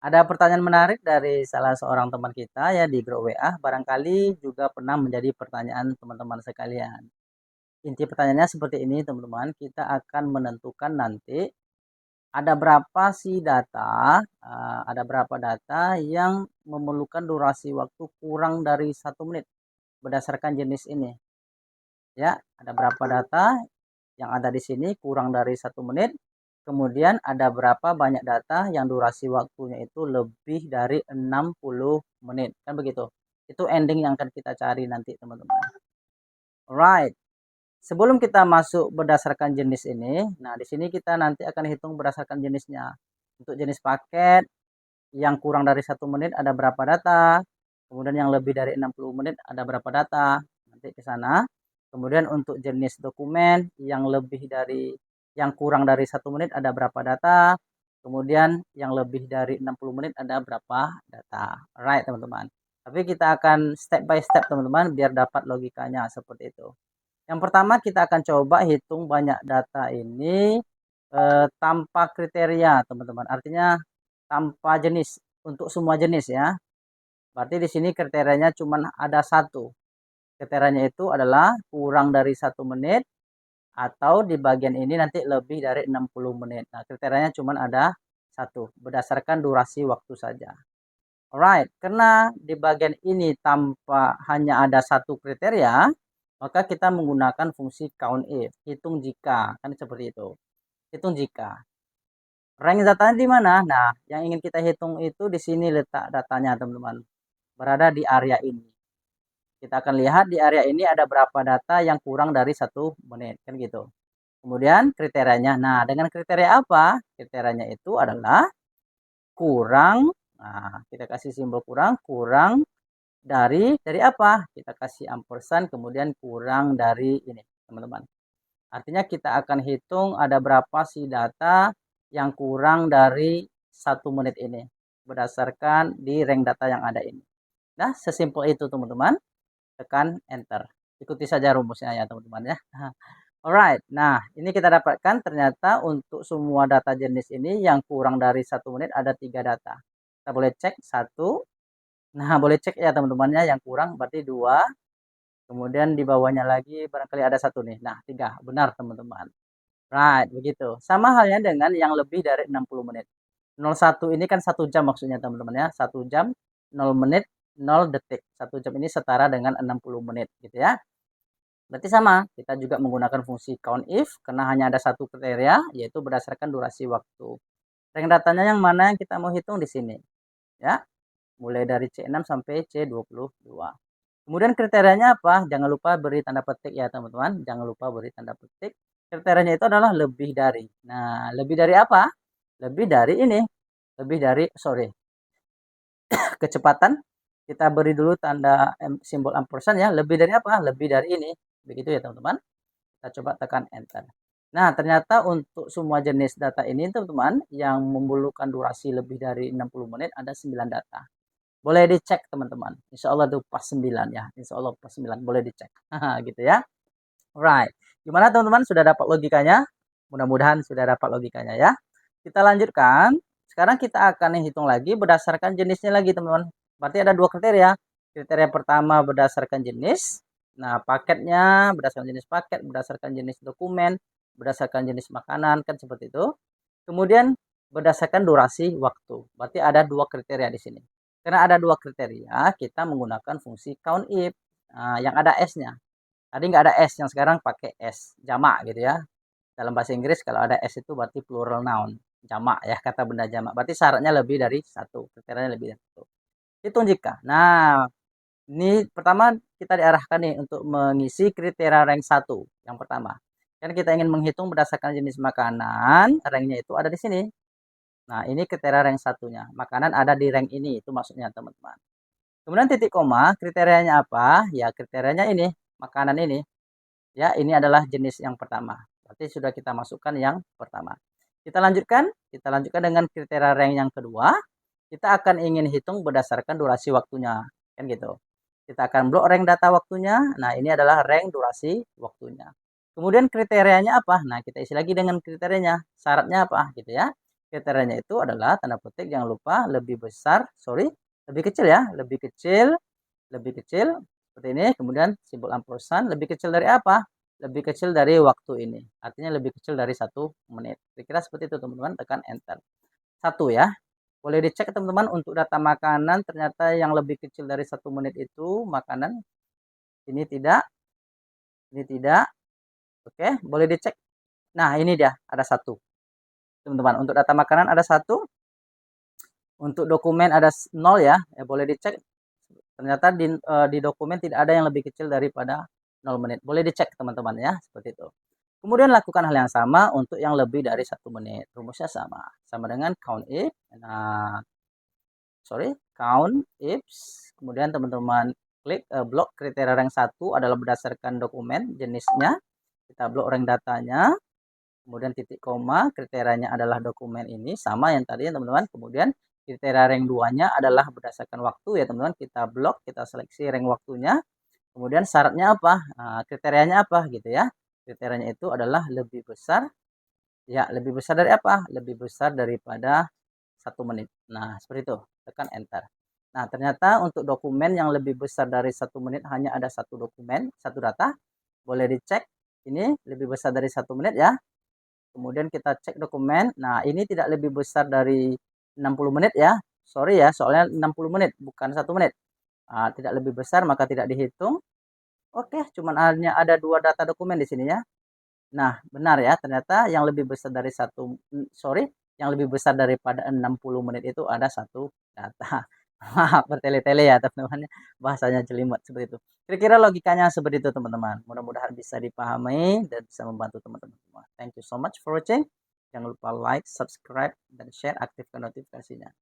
Ada pertanyaan menarik dari salah seorang teman kita ya di grup WA, barangkali juga pernah menjadi pertanyaan teman-teman sekalian. Inti pertanyaannya seperti ini teman-teman, kita akan menentukan nanti ada berapa data yang memerlukan durasi waktu kurang dari 1 menit berdasarkan jenis ini. Ya, ada berapa data yang ada di sini kurang dari 1 menit. Kemudian ada berapa banyak data yang durasi waktunya itu lebih dari 60 menit. Kan begitu. Itu ending yang akan kita cari nanti teman-teman. Alright. Sebelum kita masuk berdasarkan jenis ini, nah di sini kita nanti akan hitung berdasarkan jenisnya. Untuk jenis paket yang kurang dari 1 menit ada berapa data. Kemudian yang lebih dari 60 menit ada berapa data. Nanti ke sana. Kemudian untuk jenis dokumen yang kurang dari 1 menit ada berapa data. Kemudian yang lebih dari 60 menit ada berapa data. Alright teman-teman. Tapi kita akan step by step teman-teman biar dapat logikanya seperti itu. Yang pertama kita akan coba hitung banyak data ini tanpa kriteria teman-teman. Artinya tanpa jenis untuk semua jenis ya. Berarti di sini kriterianya cuma ada satu. Kriterianya itu adalah kurang dari 1 menit atau di bagian ini nanti lebih dari 60 menit. Nah, kriterianya cuma ada satu, berdasarkan durasi waktu saja. Alright, karena di bagian ini hanya ada satu kriteria, maka kita menggunakan fungsi count if, hitung jika, kan seperti itu. Hitung jika. Rank datanya di mana? Nah, yang ingin kita hitung itu di sini letak datanya, teman-teman. Berada di area ini. Kita akan lihat di area ini ada berapa data yang kurang dari 1 menit, kan gitu. Kemudian kriterianya. Nah, dengan kriteria apa? Kriterianya itu adalah kurang. Nah, kita kasih simbol kurang dari apa? Kita kasih ampersand kemudian kurang dari ini, teman-teman. Artinya kita akan hitung ada berapa sih data yang kurang dari 1 menit ini berdasarkan di rank data yang ada ini. Nah, sesimpel itu teman-teman. Tekan enter. Ikuti saja rumusnya ya teman-teman ya. Alright, nah ini kita dapatkan ternyata untuk semua data jenis ini yang kurang dari 1 menit ada 3 data. Kita boleh cek 1. Nah boleh cek ya teman-teman ya, yang kurang berarti 2. Kemudian di bawahnya lagi barangkali ada 1 nih. Nah 3, benar teman-teman. Right, begitu. Sama halnya dengan yang lebih dari 60 menit. 01 ini kan 1 jam maksudnya teman-teman ya. 1 jam, 0 menit, 0 detik. 1 jam ini setara dengan 60 menit gitu ya. Berarti sama, kita juga menggunakan fungsi count if karena hanya ada satu kriteria yaitu berdasarkan durasi waktu. Rank datanya yang mana yang kita mau hitung di sini ya. Mulai dari C6 sampai C22. Kemudian kriterianya apa? Jangan lupa beri tanda petik ya teman-teman. Jangan lupa beri tanda petik. Kriterianya itu adalah lebih dari. Nah, lebih dari apa? Lebih dari ini. Lebih dari, kecepatan. Kita beri dulu tanda simbol ampersand ya. Lebih dari apa? Lebih dari ini. Begitu ya teman-teman. Kita coba tekan enter. Nah, ternyata untuk semua jenis data ini teman-teman yang memerlukan durasi lebih dari 60 menit ada 9 data. Boleh dicek teman-teman. Insya Allah itu pas 9 ya. Insya Allah pas 9. Boleh dicek. Gitu ya. Alright. Gimana teman-teman? Sudah dapat logikanya? Mudah-mudahan sudah dapat logikanya ya. Kita lanjutkan. Sekarang kita akan hitung lagi berdasarkan jenisnya lagi teman-teman. Berarti ada 2 kriteria. Kriteria pertama berdasarkan jenis. Nah, paketnya berdasarkan jenis paket, berdasarkan jenis dokumen, berdasarkan jenis makanan, kan seperti itu. Kemudian berdasarkan durasi waktu. Berarti ada 2 kriteria di sini. Karena ada 2 kriteria, kita menggunakan fungsi count if. Nah, yang ada S-nya. Tadi nggak ada S, yang sekarang pakai S. Jamak gitu ya. Dalam bahasa Inggris kalau ada S itu berarti plural noun. Jamak ya, kata benda jamak. Berarti syaratnya lebih dari 1. Kriterianya lebih dari 1. Hitung jika. Nah, ini pertama kita diarahkan nih untuk mengisi kriteria rank 1 yang pertama. Kan kita ingin menghitung berdasarkan jenis makanan, ranknya itu ada di sini. Nah, ini kriteria rank satunya. Makanan ada di rank ini, itu maksudnya teman-teman. Kemudian titik koma, kriterianya apa? Ya, kriterianya ini, makanan ini. Ya, ini adalah jenis yang pertama. Berarti sudah kita masukkan yang pertama. Kita lanjutkan dengan kriteria rank yang kedua. Kita akan ingin hitung berdasarkan durasi waktunya. Kan gitu. Kita akan blok rank data waktunya. Nah, ini adalah rank durasi waktunya. Kemudian kriterianya apa? Nah, kita isi lagi dengan kriterianya. Syaratnya apa? Gitu ya. kriterianya itu adalah tanda petik jangan lupa lebih besar, lebih kecil ya, lebih kecil seperti ini, kemudian simbol ampersand lebih kecil dari apa? Lebih kecil dari waktu ini. Artinya lebih kecil dari 1 menit. Kira-kira seperti itu teman-teman, tekan enter. 1 ya. Boleh dicek teman-teman untuk data makanan ternyata yang lebih kecil dari 1 menit itu makanan ini tidak. Oke, boleh dicek. Nah, ini dia ada 1. Teman-teman, untuk data makanan ada 1. Untuk dokumen ada 0 ya. Boleh dicek. Ternyata di dokumen tidak ada yang lebih kecil daripada 0 menit. Boleh dicek teman-teman ya, seperti itu. Kemudian lakukan hal yang sama untuk yang lebih dari 1 menit. Rumusnya sama. Sama dengan count if. Nah, count if. Kemudian teman-teman klik blok kriteria rank 1 adalah berdasarkan dokumen jenisnya. Kita blok rank datanya. Kemudian titik koma, kriterianya adalah dokumen ini. Sama yang tadi ya teman-teman. Kemudian kriteria rank 2-nya adalah berdasarkan waktu ya teman-teman. Kita blok, kita seleksi rank waktunya. Kemudian syaratnya apa? Nah, kriterianya apa gitu ya. Kriterianya itu adalah lebih besar. Ya, lebih besar dari apa? Lebih besar daripada 1 menit. Nah, seperti itu. Tekan enter. Nah, ternyata untuk dokumen yang lebih besar dari 1 menit hanya ada 1 dokumen, 1 data. Boleh dicek. Ini lebih besar dari 1 menit ya. Kemudian kita cek dokumen. Nah, ini tidak lebih besar dari 60 menit ya. Sorry ya, soalnya 60 menit bukan 1 menit. Nah, tidak lebih besar maka tidak dihitung. Oke, cuman hanya ada 2 data dokumen di sini ya. Nah, benar ya, ternyata yang lebih besar dari yang lebih besar daripada 60 menit itu ada 1 data. Maaf, bertele-tele ya teman-teman, bahasanya jelimet seperti itu. Kira-kira logikanya seperti itu teman-teman. Mudah-mudahan bisa dipahami dan bisa membantu teman-teman semua. Thank you so much for watching. Jangan lupa like, subscribe, dan share, aktifkan notifikasinya.